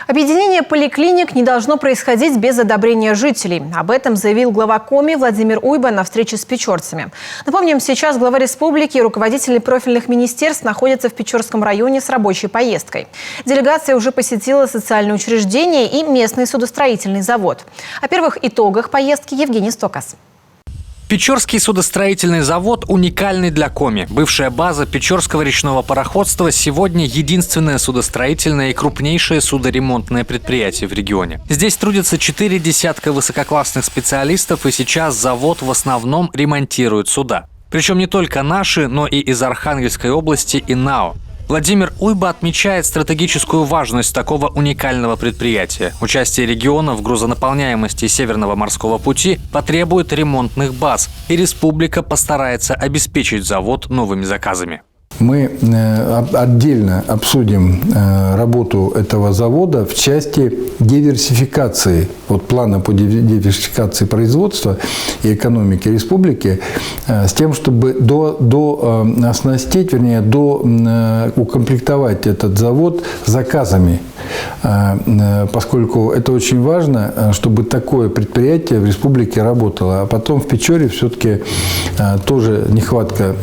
Объединение поликлиник не должно происходить без одобрения жителей. Об этом заявил глава Коми Владимир Уйба на встрече с печорцами. Напомним, сейчас глава республики и руководители профильных министерств находятся в Печорском районе с рабочей поездкой. Делегация уже посетила социальное учреждение и местный судостроительный завод. О первых итогах поездки Евгений Стокас. Печорский судостроительный завод уникальный для Коми. Бывшая база Печорского речного пароходства сегодня единственное судостроительное и крупнейшее судоремонтное предприятие в регионе. Здесь трудятся 4 десятка высококлассных специалистов, и сейчас завод в основном ремонтирует суда. Причем не только наши, но и из Архангельской области и НАО. Владимир Уйба отмечает стратегическую важность такого уникального предприятия. Участие региона в грузонаполняемости Северного морского пути потребует ремонтных баз, и республика постарается обеспечить завод новыми заказами. Мы отдельно обсудим работу этого завода в части диверсификации, плана по диверсификации производства и экономики республики, с тем, чтобы укомплектовать этот завод заказами, поскольку это очень важно, чтобы такое предприятие в республике работало. А потом в Печоре все-таки тоже нехватка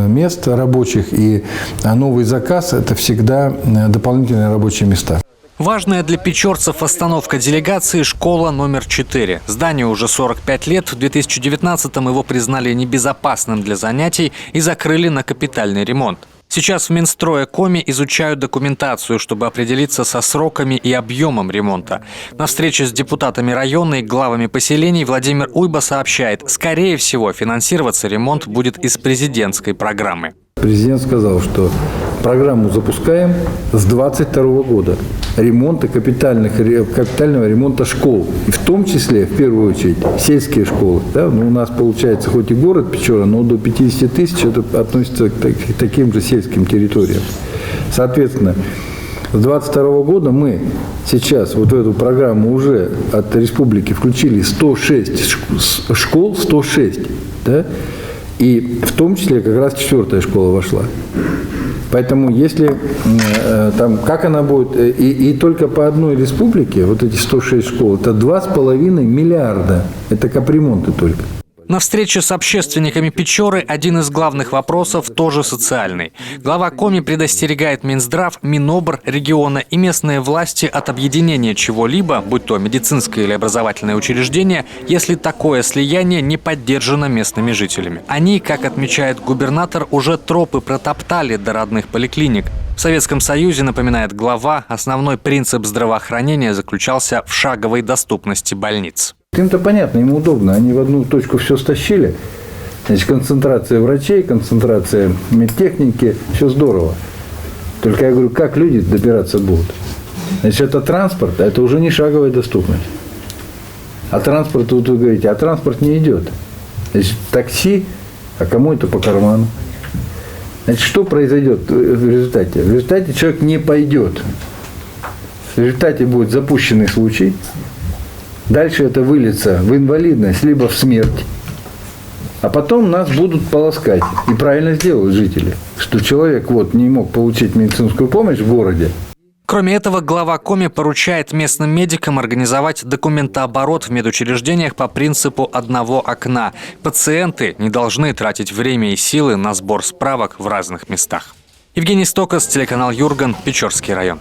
мест рабочих, и новый заказ – это всегда дополнительные рабочие места. Важная для печорцев остановка делегации – школа номер 4. Зданию уже 45 лет. В 2019-м его признали небезопасным для занятий и закрыли на капитальный ремонт. Сейчас в Минстрое Коми изучают документацию, чтобы определиться со сроками и объемом ремонта. На встрече с депутатами района и главами поселений Владимир Уйба сообщает, скорее всего, финансироваться ремонт будет из президентской программы. Президент сказал, что программу запускаем с 2022 года. Капитального ремонта школ. И в том числе, в первую очередь, сельские школы. Да? У нас получается хоть и город Печора, но до 50 тысяч это относится к таким же сельским территориям. Соответственно, с 2022 года мы сейчас в эту программу уже от республики включили 106 школ, 106, да? И в том числе как раз 4-я школа вошла. Поэтому если как она будет, и только по одной республике, эти 106 школ, это 2,5 миллиарда. Это капремонты только. На встрече с общественниками Печоры один из главных вопросов тоже социальный. Глава Коми предостерегает Минздрав, Минобр региона и местные власти от объединения чего-либо, будь то медицинское или образовательное учреждение, если такое слияние не поддержано местными жителями. Они, как отмечает губернатор, уже тропы протоптали до родных поликлиник. В Советском Союзе, напоминает глава, основной принцип здравоохранения заключался в шаговой доступности больниц. Им-то понятно, им удобно. Они в одну точку все стащили. Значит, концентрация врачей, концентрация медтехники, все здорово. Только я говорю, как люди добираться будут? Значит, это транспорт, а это уже не шаговая доступность. А транспорт, вы говорите, а транспорт не идет. Значит, такси, а кому это по карману? Значит, что произойдет в результате? В результате человек не пойдет. В результате будет запущенный случай. Дальше это выльется в инвалидность, либо в смерть. А потом нас будут полоскать. И правильно сделают жители, что человек не мог получить медицинскую помощь в городе. Кроме этого, глава Коми поручает местным медикам организовать документооборот в медучреждениях по принципу одного окна. Пациенты не должны тратить время и силы на сбор справок в разных местах. Евгений Стокас, телеканал Юрган, Печорский район.